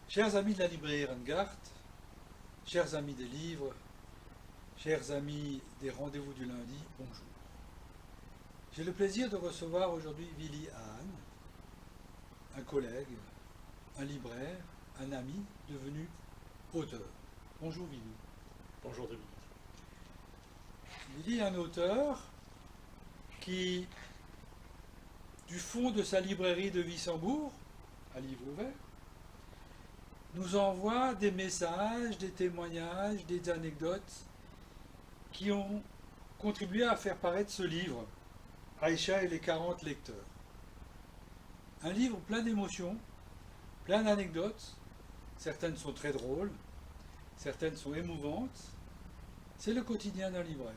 Chers amis de la librairie Rengart, chers amis des livres, chers amis des rendez-vous du lundi, bonjour. J'ai le plaisir de recevoir aujourd'hui Willy Hahn, un collègue, un libraire, un ami devenu auteur. Bonjour Willy. Bonjour Dominique. Willy est un auteur qui, du fond de sa librairie de Wissembourg, à livre ouvert, nous envoie des messages, des témoignages, des anecdotes qui ont contribué à faire paraître ce livre, Aïcha et les 40 lecteurs. Un livre plein d'émotions, plein d'anecdotes, certaines sont très drôles, certaines sont émouvantes. C'est le quotidien d'un libraire.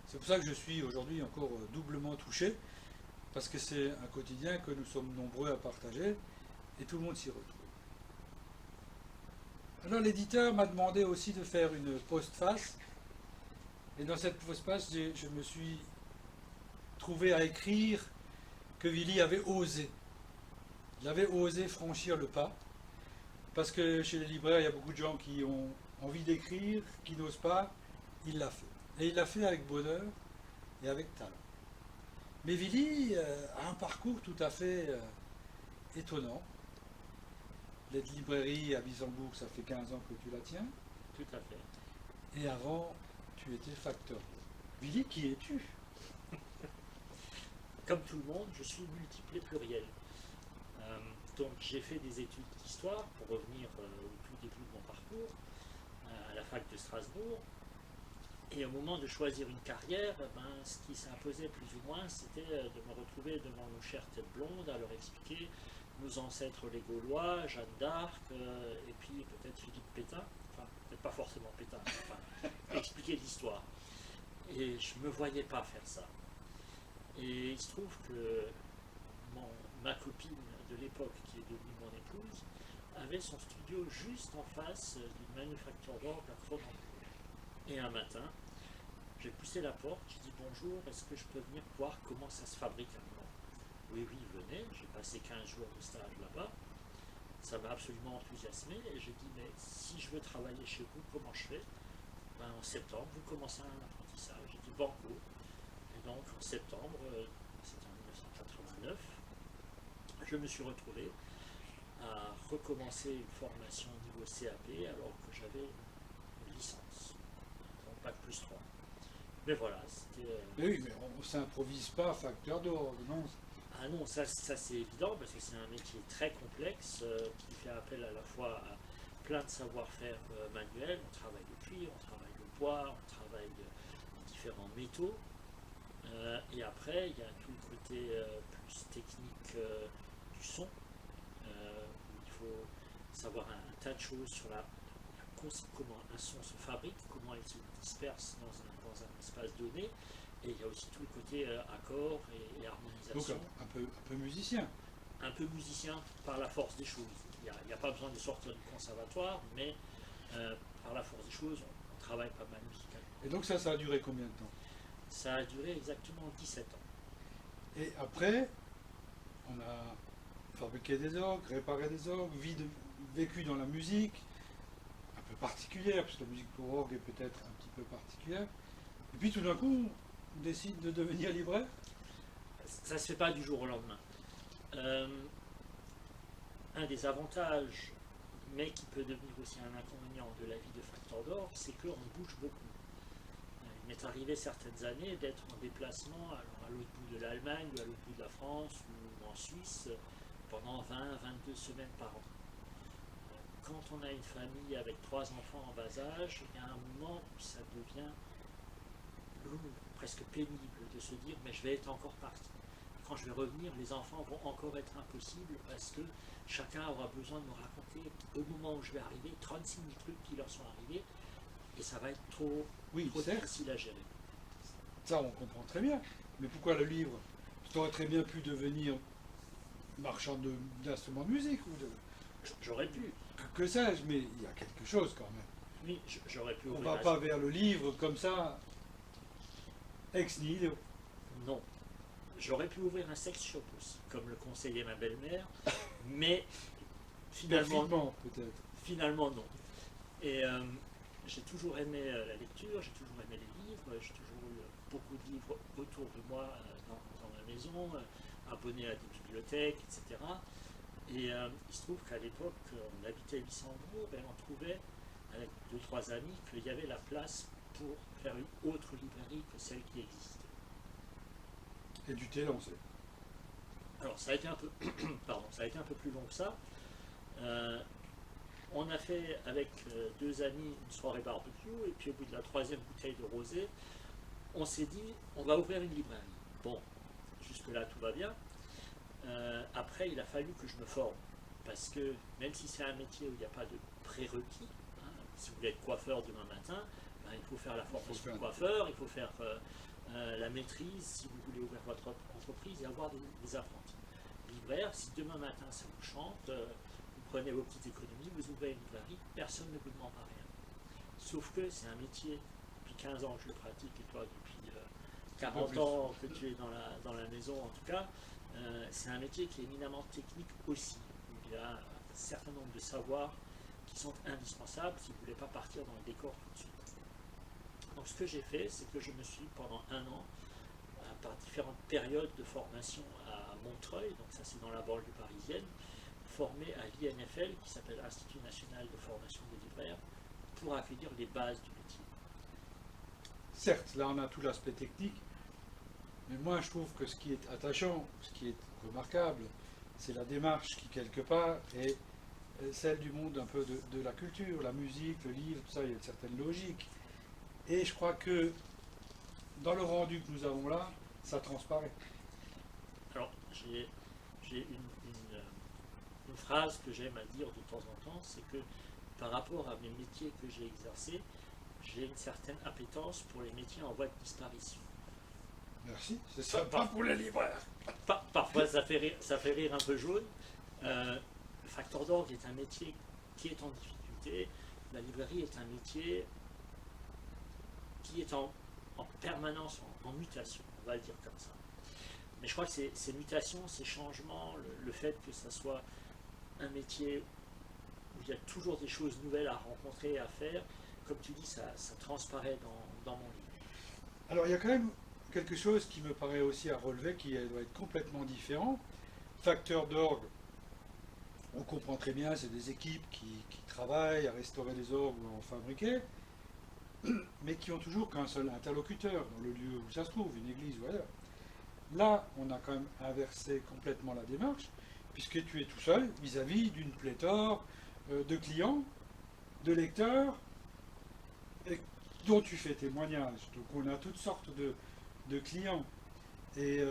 C'est pour ça que je suis aujourd'hui encore doublement touché, parce que c'est un quotidien que nous sommes nombreux à partager et tout le monde s'y retrouve. Alors l'éditeur m'a demandé aussi de faire une postface, et dans cette postface, je me suis trouvé à écrire que Willy avait osé. Il avait osé franchir le pas, parce que chez les libraires, il y a beaucoup de gens qui ont envie d'écrire, qui n'osent pas. Il l'a fait. Et il l'a fait avec bonheur et avec talent. Mais Willy a un parcours tout à fait étonnant. La librairie à Wissembourg, ça fait 15 ans que tu la tiens. Tout à fait. Et avant, tu étais facteur. Willy, qui es-tu? Comme tout le monde, je suis multiple et pluriel. Donc j'ai fait des études d'histoire pour revenir au tout début de mon parcours à la fac de Strasbourg. Et au moment de choisir une carrière, ce qui s'imposait plus ou moins, c'était de me retrouver devant nos chères têtes blondes à leur expliquer nos ancêtres les Gaulois, Jeanne d'Arc, et puis peut-être Philippe Pétain, enfin peut-être pas forcément Pétain, enfin expliquer l'histoire. Et je ne me voyais pas faire ça. Et il se trouve que ma copine de l'époque, qui est devenue mon épouse, avait son studio juste en face d'une manufacture d'orgue à Cronenbourg. Et un matin, j'ai poussé la porte, j'ai dit bonjour, est-ce que je peux venir voir comment ça se fabrique un orgue? Oui, oui, venez, j'ai passé 15 jours de stage là-bas, ça m'a absolument enthousiasmé, et j'ai dit mais si je veux travailler chez vous, comment je fais? En septembre, vous commencez un apprentissage. J'ai dit banco. Et donc en septembre, c'était en 1989, je me suis retrouvé à recommencer une formation au niveau CAP alors que j'avais une licence, donc bac plus 3. Mais voilà, c'était. Mais oui, mais on ne s'improvise pas facteur d'orgue, non? Ah non, ça c'est évident parce que c'est un métier très complexe qui fait appel à la fois à plein de savoir-faire manuels. On travaille le cuir, on travaille le bois, on travaille les différents métaux. Et après, il y a tout le côté plus technique du son, où il faut savoir un tas de choses sur comment un son se fabrique, comment il se disperse dans un espace donné. Et il y a aussi tout le côté accord et harmonisation. Donc un peu musicien. Un peu musicien par la force des choses. Il n'y a pas besoin de sortir du conservatoire, mais par la force des choses, on travaille pas mal musicalement. Et donc ça a duré combien de temps? Ça a duré exactement 17 ans. Et après, on a fabriqué des orgues, réparé des orgues, vécu dans la musique, un peu particulière, parce que la musique pour orgue est peut-être un petit peu particulière. Et puis tout d'un coup, on décide de devenir libraire. Ça ne se fait pas du jour au lendemain. Un des avantages, mais qui peut devenir aussi un inconvénient de la vie de facteur d'orgue, c'est qu'on bouge beaucoup. Il m'est arrivé certaines années d'être en déplacement à l'autre bout de l'Allemagne, ou à l'autre bout de la France, ou en Suisse, pendant 20-22 semaines par an. Quand on a une famille avec 3 enfants en bas âge, il y a un moment où ça devient lourd, presque pénible de se dire mais je vais être encore parti. Quand je vais revenir, les enfants vont encore être impossibles parce que chacun aura besoin de me raconter au moment où je vais arriver 36 000 trucs qui leur sont arrivés et ça va être trop difficile à gérer. Ça, on comprend très bien. Mais pourquoi le livre? Tu aurais très bien pu devenir marchand d'instruments de musique. J'aurais pu. Que sais-je, mais il y a quelque chose quand même. Oui, j'aurais pu. On ne va pas vers le livre comme ça, ex nihilo. Non. J'aurais pu ouvrir un sex shop aussi, comme le conseillait ma belle-mère, mais finalement, Perfinement, peut-être. finalement non. Et j'ai toujours aimé la lecture, j'ai toujours aimé les livres, j'ai toujours eu beaucoup de livres autour de moi dans ma maison, abonné à des bibliothèques, etc. Et il se trouve qu'à l'époque, on habitait à Wissembourg et on trouvait, avec deux, trois amis, qu'il y avait la place pour faire une autre librairie que celle qui existait. Et tu t'es lancé. Alors ça a été un peu, pardon, ça a été un peu plus long que ça. Euh, on a fait avec deux amis une soirée barbecue et puis au bout de la troisième bouteille de rosé, on s'est dit on va ouvrir une librairie. Bon, jusque-là tout va bien. Après, il a fallu que je me forme parce que même si c'est un métier où il n'y a pas de prérequis, hein, si vous voulez être coiffeur demain matin, ben, il faut faire la formation de coiffeur, il faut faire la maîtrise si vous voulez ouvrir votre entreprise et avoir des apprentis. Libraire, si demain matin ça vous chante, vous prenez vos petites économies, vous ouvrez une librairie, personne ne vous demandera rien. Sauf que c'est un métier, depuis 15 ans que je le pratique et toi depuis 40 ans que tu es dans la maison en tout cas, c'est un métier qui est éminemment technique aussi. Il y a un certain nombre de savoirs qui sont indispensables si vous ne voulez pas partir dans le décor tout de suite. Donc ce que j'ai fait, c'est que je me suis pendant un an, par différentes périodes de formation à Montreuil, donc ça c'est dans la banlieue parisienne, formé à l'INFL qui s'appelle Institut National de Formation des Libraires pour accueillir les bases du métier. Certes, là on a tout l'aspect technique, mais moi je trouve que ce qui est attachant, ce qui est remarquable, c'est la démarche qui quelque part est celle du monde un peu de la culture, la musique, le livre, tout ça, il y a une certaine logique. Et je crois que dans le rendu que nous avons là, ça transparaît. Alors j'ai une phrase que j'aime à dire de temps en temps, c'est que par rapport à mes métiers que j'ai exercés, j'ai une certaine appétence pour les métiers en voie de disparition. Merci, c'est sympa pour les libraires. Parfois ça fait rire un peu jaune. Le facteur d'orgue est un métier qui est en difficulté. La librairie est un métier qui est en permanence en mutation, on va le dire comme ça. Mais je crois que ces mutations, ces changements, le fait que ça soit un métier où il y a toujours des choses nouvelles à rencontrer, à faire, comme tu dis, ça transparaît dans mon livre. Alors il y a quand même quelque chose qui me paraît aussi à relever, qui doit être complètement différent. Facteur d'orgue, on comprend très bien, c'est des équipes qui travaillent à restaurer les orgues ou à en fabriquer, mais qui ont toujours qu'un seul interlocuteur dans le lieu où ça se trouve, une église ou ailleurs. Là, on a quand même inversé complètement la démarche, puisque tu es tout seul vis-à-vis d'une pléthore de clients, de lecteurs, et dont tu fais témoignage. Donc on a toutes sortes de clients. Et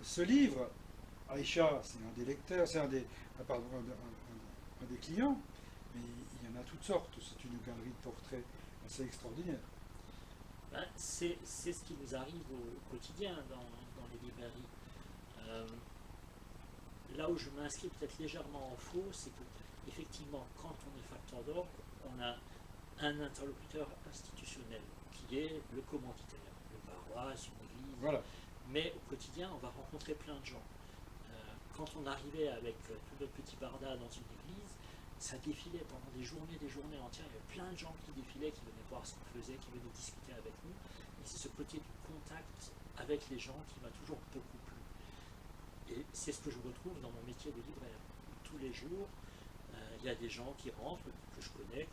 ce livre, Aïcha, c'est un des lecteurs, c'est un des, pardon, un des clients, mais il y en a toutes sortes. C'est une galerie de portraits assez extraordinaire. Ben, c'est ce qui nous arrive au quotidien dans les librairies. Euh, Là où je m'inscris peut-être légèrement en faux, c'est que effectivement, quand on est facteur d'orgue, on a un interlocuteur institutionnel qui est le commanditaire, une paroisse, une église. Voilà. Mais au quotidien, on va rencontrer plein de gens. Quand on arrivait avec tout notre petit barda dans une église, ça défilait pendant des journées entières. Il y avait plein de gens qui défilaient, qui venaient voir ce qu'on faisait, qui venaient discuter avec nous. Et c'est ce côté du contact avec les gens qui m'a toujours beaucoup plu. Et c'est ce que je retrouve dans mon métier de libraire. Tous les jours, il y a des gens qui rentrent, que je connais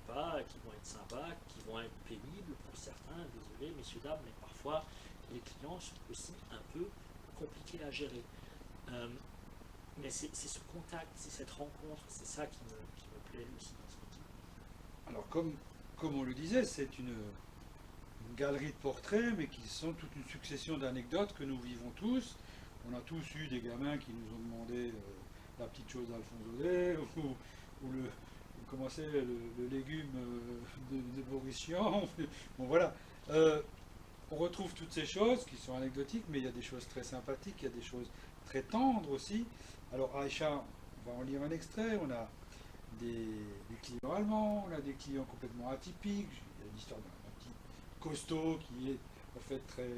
pas, qui vont être sympas, qui vont être pénibles pour certains, désolé messieurs, dames, mais parfois les clients sont aussi un peu compliqués à gérer. Mais c'est ce contact, c'est cette rencontre, c'est ça qui me plaît aussi dans ce métier. Alors comme on le disait, c'est une galerie de portraits, mais qui sont toute une succession d'anecdotes que nous vivons tous. On a tous eu des gamins qui nous ont demandé la petite chose d'Alphonse Daudet, ou comment c'est, le légume de Boris Chian. Bon voilà. On retrouve toutes ces choses qui sont anecdotiques, mais il y a des choses très sympathiques, il y a des choses très tendres aussi. Alors Aïcha, on va en lire un extrait, on a des clients allemands, on a des clients complètement atypiques. Il y a l'histoire d'un petit costaud qui est en fait très,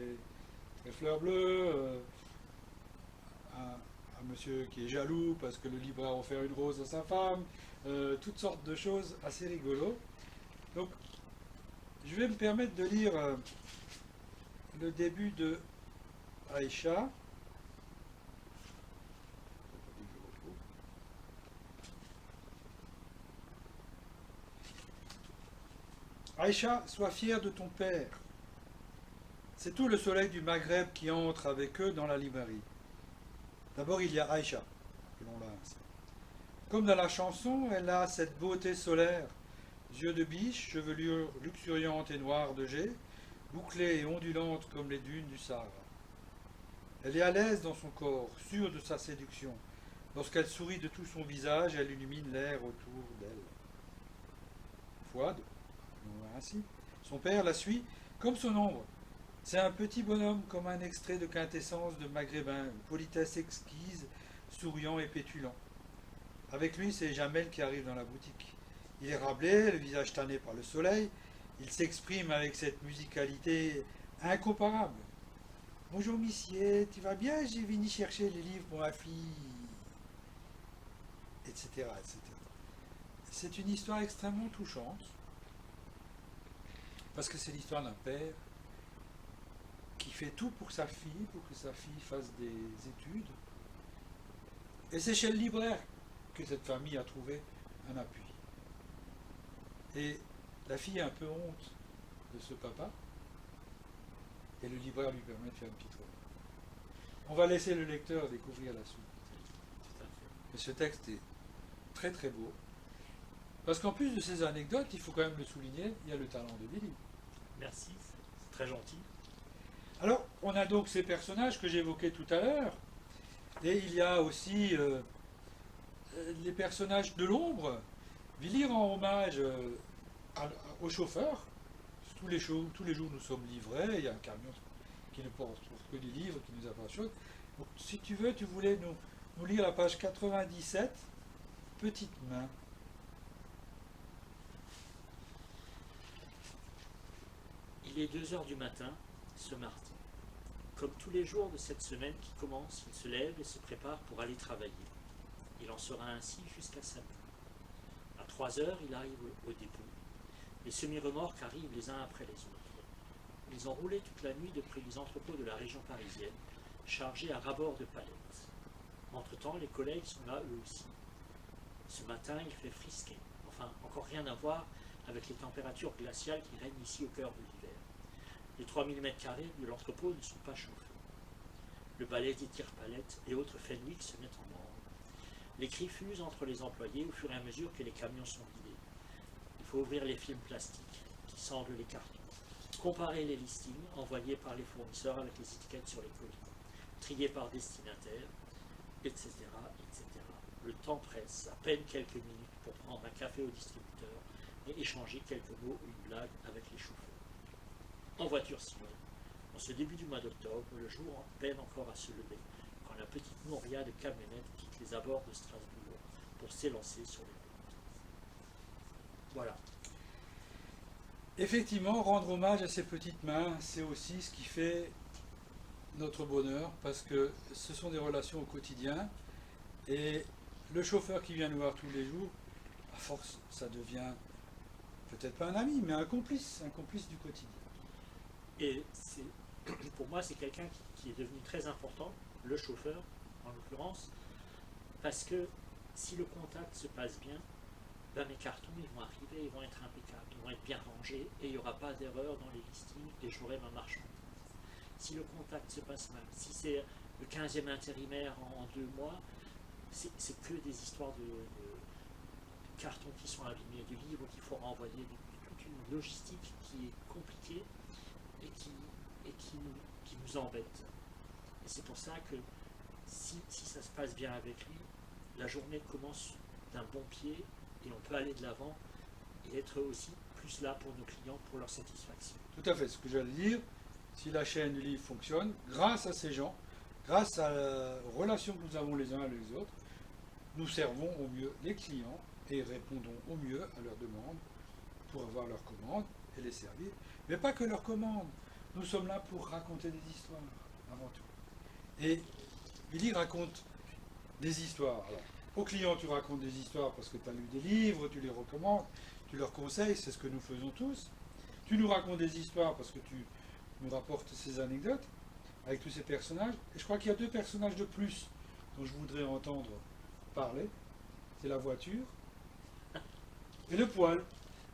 très fleur bleue, un un monsieur qui est jaloux parce que le libraire a offert une rose à sa femme, toutes sortes de choses assez rigolos. Donc, je vais me permettre de lire le début de Aïcha. Aïcha, sois fière de ton père. C'est tout le soleil du Maghreb qui entre avec eux dans la librairie. D'abord, il y a Aïcha, appelons-la ainsi. Comme dans la chanson, elle a cette beauté solaire, yeux de biche, chevelure luxuriante et noire de jet, bouclée et ondulante comme les dunes du Sahara. Elle est à l'aise dans son corps, sûre de sa séduction. Lorsqu'elle sourit de tout son visage, elle illumine l'air autour d'elle. Fouad, appelons-la ainsi. Son père la suit comme son ombre. C'est un petit bonhomme comme un extrait de quintessence de maghrébin, une politesse exquise, souriant et pétulant. Avec lui, c'est Jamel qui arrive dans la boutique. Il est râblé, le visage tanné par le soleil. Il s'exprime avec cette musicalité incomparable. Bonjour, monsieur, tu vas bien? J'ai venu chercher les livres pour ma fille. Etc. etc. C'est une histoire extrêmement touchante. Parce que c'est l'histoire d'un père qui fait tout pour sa fille, pour que sa fille fasse des études. Et c'est chez le libraire que cette famille a trouvé un appui. Et la fille a un peu honte de ce papa, et le libraire lui permet de faire une petite remarque. On va laisser le lecteur découvrir la suite. Tout à fait. Mais ce texte est très très beau, parce qu'en plus de ces anecdotes, il faut quand même le souligner, il y a le talent de Billy. Merci, c'est très gentil. Alors, on a donc ces personnages que j'évoquais tout à l'heure, et il y a aussi les personnages de l'ombre. Billy rend hommage au chauffeur. Tous les jours, nous sommes livrés, il y a un camion qui ne porte que des livres, qui nous apporte chose. Donc, si tu veux, tu voulais nous lire la page 97, Petite main. Il est 2 heures du matin, ce mardi. Comme tous les jours de cette semaine qui commence, il se lève et se prépare pour aller travailler. Il en sera ainsi jusqu'à samedi. À 3 heures, il arrive au dépôt. Les semi-remorques arrivent les uns après les autres. Ils ont roulé toute la nuit depuis les entrepôts de la région parisienne, chargés à ras-bord de palettes. Entre-temps, les collègues sont là eux aussi. Ce matin, il fait frisquer. Enfin, encore rien à voir avec les températures glaciales qui règnent ici au cœur de l'hiver. Les 3000 m² de l'entrepôt ne sont pas chauffés. Le balai des tire-palettes et autres Fenwick se mettent en branle. Les cris fusent entre les employés au fur et à mesure que les camions sont vidés. Il faut ouvrir les films plastiques qui sanglent les cartons, comparer les listings envoyés par les fournisseurs avec les étiquettes sur les colis, trier par destinataire, etc., etc. Le temps presse, à peine quelques minutes pour prendre un café au distributeur et échanger quelques mots ou une blague avec les chauffeurs. En voiture sillonne. En ce début du mois d'octobre, le jour peine encore à se lever, quand la petite nourriade de camionnettes quitte les abords de Strasbourg pour s'élancer sur les routes. Voilà. Effectivement, rendre hommage à ces petites mains, c'est aussi ce qui fait notre bonheur, parce que ce sont des relations au quotidien, et le chauffeur qui vient nous voir tous les jours, à force, ça devient peut-être pas un ami, mais un complice du quotidien. Et pour moi, c'est quelqu'un qui est devenu très important, le chauffeur en l'occurrence, parce que si le contact se passe bien, ben mes cartons ils vont arriver, ils vont être impeccables, ils vont être bien rangés et il n'y aura pas d'erreur dans les listings et j'aurai ma marchandise. Si le contact se passe mal, si c'est le 15e intérimaire en 2 mois, c'est que des histoires de cartons qui sont abîmés, de livres qu'il faut renvoyer, toute une logistique qui est compliquée et qui nous embête. Et c'est pour ça que si ça se passe bien avec lui, la journée commence d'un bon pied et on peut aller de l'avant et être aussi plus là pour nos clients, pour leur satisfaction. Tout à fait, ce que j'allais dire, si la chaîne du livre fonctionne, grâce à ces gens, grâce à la relation que nous avons les uns avec les autres, nous servons au mieux les clients et répondons au mieux à leurs demandes pour avoir leurs commandes et les servir. Mais pas que leurs commandes, nous sommes là pour raconter des histoires, avant tout. Et Billy raconte Des histoires. Alors, aux clients, tu racontes des histoires parce que tu as lu des livres, tu les recommandes, tu leur conseilles, c'est ce que nous faisons tous. Tu nous racontes des histoires parce que tu nous rapportes ces anecdotes avec tous ces personnages. Et je crois qu'il y a deux personnages de plus dont je voudrais entendre parler. C'est la voiture et le poil.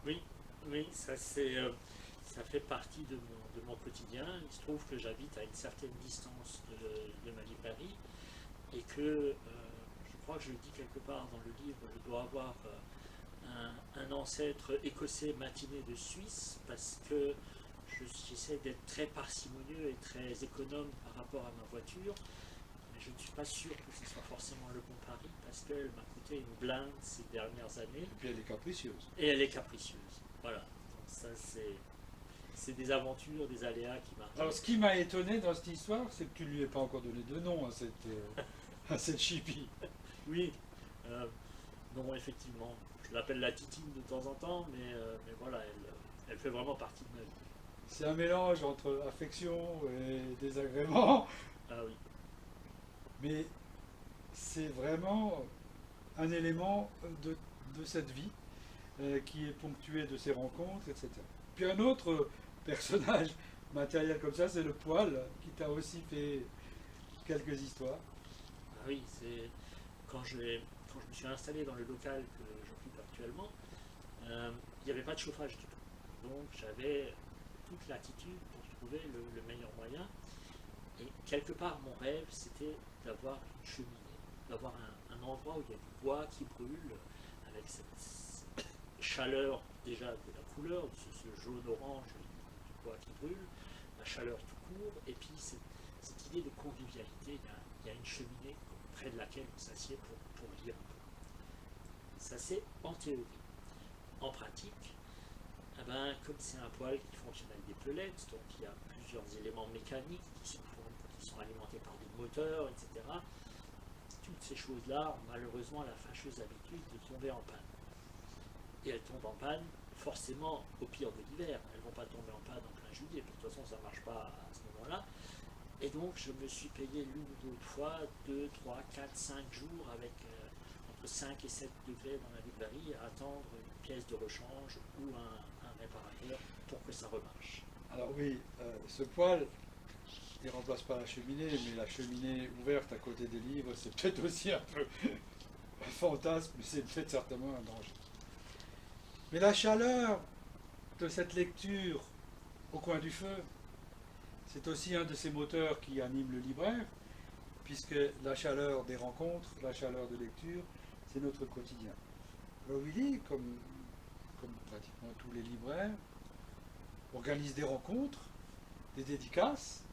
Oui, oui, ça fait partie de mon quotidien. Il se trouve que j'habite à une certaine distance de ma librairie et que je crois que je le dis quelque part dans le livre, je dois avoir un ancêtre écossais matiné de Suisse parce que j'essaie d'être très parcimonieux et très économe par rapport à ma voiture. Mais je ne suis pas sûr que ce soit forcément le bon pari parce qu'elle m'a coûté une blinde ces dernières années. Et puis elle est capricieuse. Et elle est capricieuse. Voilà. Donc ça, c'est des aventures, des aléas qui m'arrivent. Alors ce qui m'a étonné dans cette histoire, c'est que tu ne lui aies pas encore donné de nom à cette chippie. Oui. Euh, non, effectivement. Je l'appelle la titine de temps en temps, mais voilà, elle fait vraiment partie de ma vie. C'est un mélange entre affection et désagrément, Ah oui. mais c'est vraiment un élément de cette vie qui est ponctué de ces rencontres, etc. Puis un autre personnage matériel comme ça, c'est le poil, qui t'a aussi fait quelques histoires. Ah oui, c'est quand je me suis installé dans le local que j'occupe actuellement, il n'y avait pas de chauffage du tout. Donc j'avais toute l'attitude pour trouver le meilleur moyen. Et quelque part, mon rêve, c'était d'avoir une cheminée, d'avoir un endroit où il y a du bois qui brûle, avec cette chaleur déjà de la couleur, de ce jaune-orange du bois qui brûle, la chaleur tout court, et puis cette idée de convivialité. Il y a une cheminée près de laquelle on s'assied pour lire un peu. Ça, c'est en théorie. En pratique, eh ben, comme c'est un poêle qui fonctionne avec des pelettes, donc il y a plusieurs éléments mécaniques qui sont alimentés par des moteurs, etc. Toutes ces choses-là ont malheureusement la fâcheuse habitude de tomber en panne. Et elles tombent en panne forcément au pire de l'hiver. Elles ne vont pas tomber en panne en plein juillet, de toute façon ça ne marche pas à ce moment-là. Et donc je me suis payé l'une ou l'autre fois 2, 3, 4, 5 jours avec entre 5 et 7 degrés dans la librairie à attendre une pièce de rechange ou un réparateur pour que ça remarche. Alors oui, ce poil, il ne remplace pas la cheminée, mais la cheminée ouverte à côté des livres, c'est peut-être aussi un peu un fantasme, mais c'est peut-être certainement un danger. Mais la chaleur de cette lecture au coin du feu, c'est aussi un de ces moteurs qui anime le libraire, puisque la chaleur des rencontres, la chaleur de lecture, c'est notre quotidien. Alors Willy, comme pratiquement tous les libraires, organise des rencontres, des dédicaces,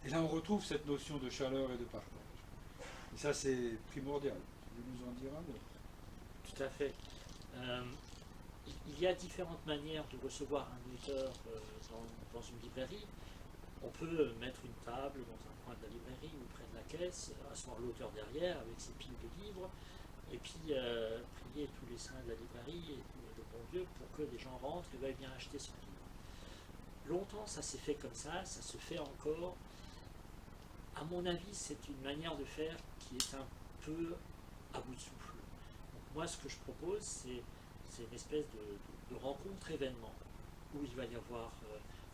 et là on retrouve cette notion de chaleur et de partage. Et ça c'est primordial. Tu veux nous en dire un mot? Tout à fait. Euh, il y a différentes manières de recevoir un auteur dans une librairie. On peut mettre une table dans un coin de la librairie ou près de la caisse, asseoir l'auteur derrière avec ses piles de livres, et puis prier tous les saints de la librairie et le bon Dieu pour que les gens rentrent et veuillent bien acheter son livre. Longtemps, ça s'est fait comme ça se fait encore. À mon avis, c'est une manière de faire qui est un peu à bout de souffle. Donc moi, ce que je propose, c'est une espèce de rencontre-événement où il va y avoir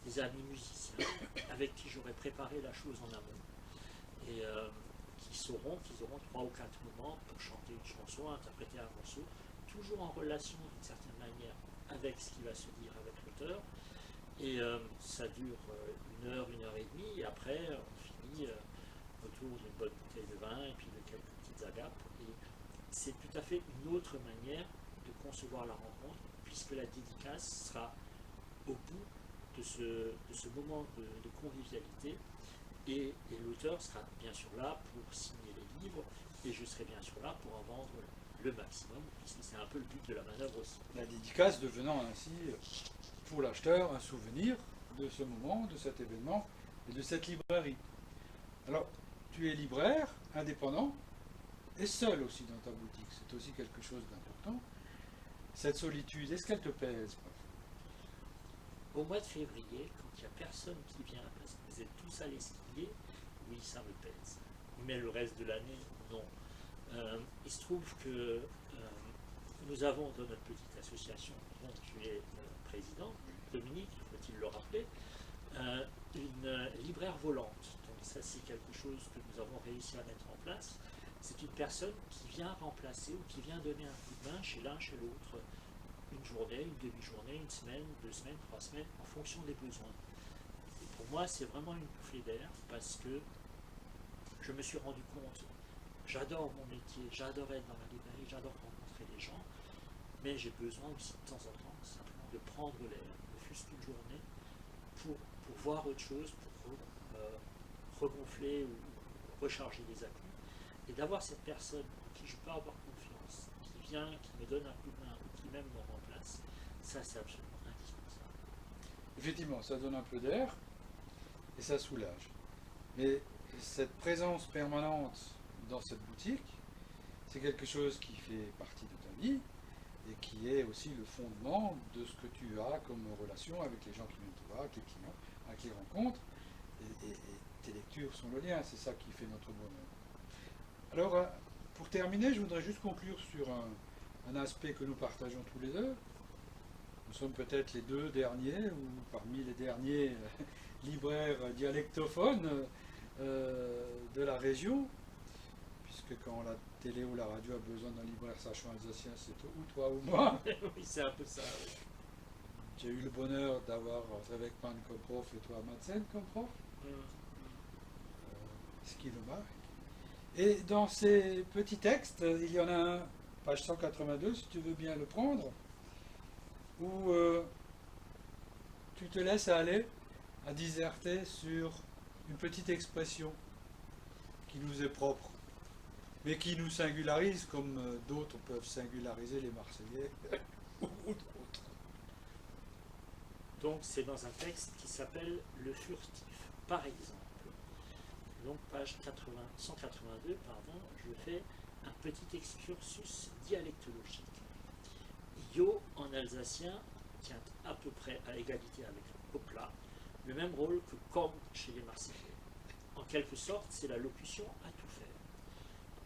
des amis musiciens avec qui j'aurais préparé la chose en amont et qu'ils auront 3 ou 4 moments pour chanter une chanson, interpréter un morceau, toujours en relation d'une certaine manière avec ce qui va se dire avec l'auteur. Et ça dure 1 heure et demie, et après on finit autour d'une bonne bouteille de vin et puis de quelques petites agapes. Et c'est tout à fait une autre manière de concevoir la rencontre, puisque la dédicace sera au bout de ce moment de convivialité, et l'auteur sera bien sûr là pour signer les livres, et je serai bien sûr là pour en vendre le maximum, puisque c'est un peu le but de la manœuvre aussi. La dédicace devenant ainsi, pour l'acheteur, un souvenir de ce moment, de cet événement et de cette librairie. Alors, tu es libraire, indépendant, et seul aussi dans ta boutique. C'est aussi quelque chose d'important. Cette solitude, est-ce qu'elle te pèse? Au mois de février, quand il n'y a personne qui vient, parce que vous êtes tous allés skier, oui, ça me pèse. Mais le reste de l'année, non. Il se trouve que nous avons dans notre petite association dont tu es président, Dominique, faut-il le rappeler, une libraire volante. Donc ça c'est quelque chose que nous avons réussi à mettre en place. C'est une personne qui vient remplacer ou qui vient donner un coup de main chez l'un, chez l'autre, une journée, une demi-journée, une semaine, 2 semaines, 3 semaines, en fonction des besoins. Et pour moi c'est vraiment une bouffée d'air parce que je me suis rendu compte, j'adore mon métier, j'adore être dans la librairie, j'adore rencontrer les gens, mais j'ai besoin aussi de temps en temps simplement de prendre l'air, ne fût-ce qu'une journée, pour voir autre chose, pour regonfler ou recharger les accus, et d'avoir cette personne en qui je peux avoir confiance, qui vient, qui me donne un coup de main, ou qui même me remplace, ça c'est absolument indispensable. Effectivement, ça donne un peu d'air et ça soulage. Mais cette présence permanente dans cette boutique, c'est quelque chose qui fait partie de ta vie et qui est aussi le fondement de ce que tu as comme relation avec les gens qui viennent te voir, avec les clients, avec les rencontres. Et tes lectures sont le lien, c'est ça qui fait notre bonheur. Alors, pour terminer, je voudrais juste conclure sur un aspect que nous partageons tous les deux. Nous sommes peut-être les deux derniers, ou parmi les derniers libraires dialectophones de la région, puisque quand la télé ou la radio a besoin d'un libraire sachant alsacien, c'est ou toi ou moi. Oui, c'est un peu ça. Oui. J'ai eu le bonheur d'avoir Trevekman comme prof et toi Madsen comme prof, ce qui le marque. Et dans ces petits textes, il y en a un, page 182, si tu veux bien le prendre, où tu te laisses aller à disserter sur une petite expression qui nous est propre, mais qui nous singularise comme d'autres peuvent singulariser les Marseillais ou d'autres. Donc c'est dans un texte qui s'appelle Le Furtif, par exemple. Donc page 182, pardon, je fais un petit excursus dialectologique. Yo en alsacien tient à peu près à égalité avec hopla, le même rôle que comme chez les Marseillais. En quelque sorte, c'est la locution à tout faire.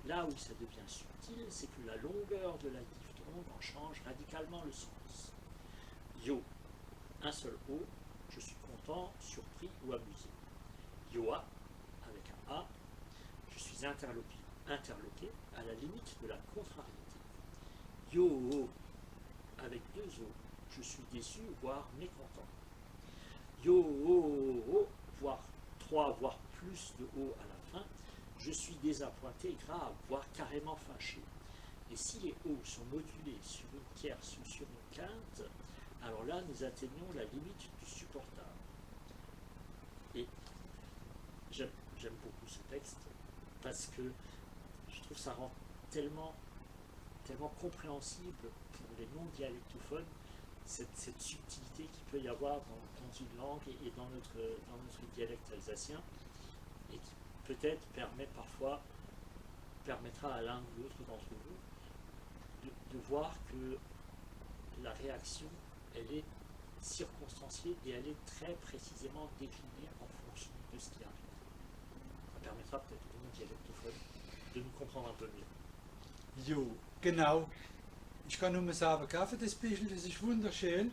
Là où ça devient subtil, c'est que la longueur de la diphtongue en change radicalement le sens. Yo, un seul O, je suis content, surpris ou amusé. Yoa, avec un A, je suis interloqué à la limite de la contrariété. Yo, avec 2 O, je suis déçu, voire mécontent. Yo, voire 3, voire plus de O à la fin, je suis désappointé, grave, voire carrément fâché. Et si les O sont modulés sur une tierce ou sur une quinte, alors là, nous atteignons la limite du supportable. Et j'aime beaucoup ce texte parce que je trouve que ça rend tellement compréhensible pour les non-dialectophones cette subtilité qu'il peut y avoir dans une langue et dans notre dialecte alsacien, et qui peut-être permettra à l'un ou l'autre d'entre vous de voir que la réaction, elle est circonstanciée et elle est très précisément déclinée en fonction de ce qui arrive. Ça permettra peut-être aux non-dialectophones de nous comprendre un peu mieux. Jo, genau. Ich kann nur sagen, kauft das Büchlein, das ist wunderschön.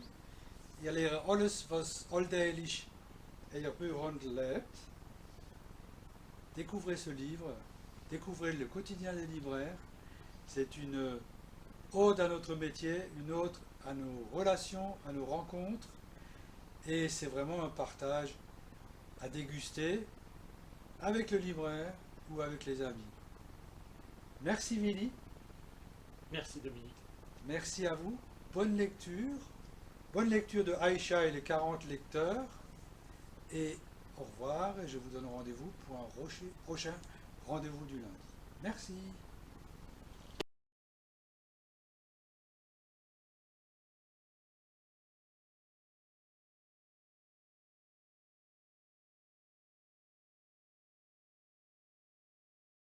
Ihr lernt alles, was alldälisch in der Buchhandel lebt. Découvrez ce livre, découvrez le quotidien des libraires. C'est une ode à notre métier, une ode à nos relations, à nos rencontres. Et c'est vraiment un partage à déguster avec le libraire ou avec les amis. Merci Willy. Merci Dominique. Merci à vous. Bonne lecture. Bonne lecture de Aïcha et les 40 lecteurs. Et au revoir. Et je vous donne rendez-vous pour un prochain rendez-vous du lundi. Merci.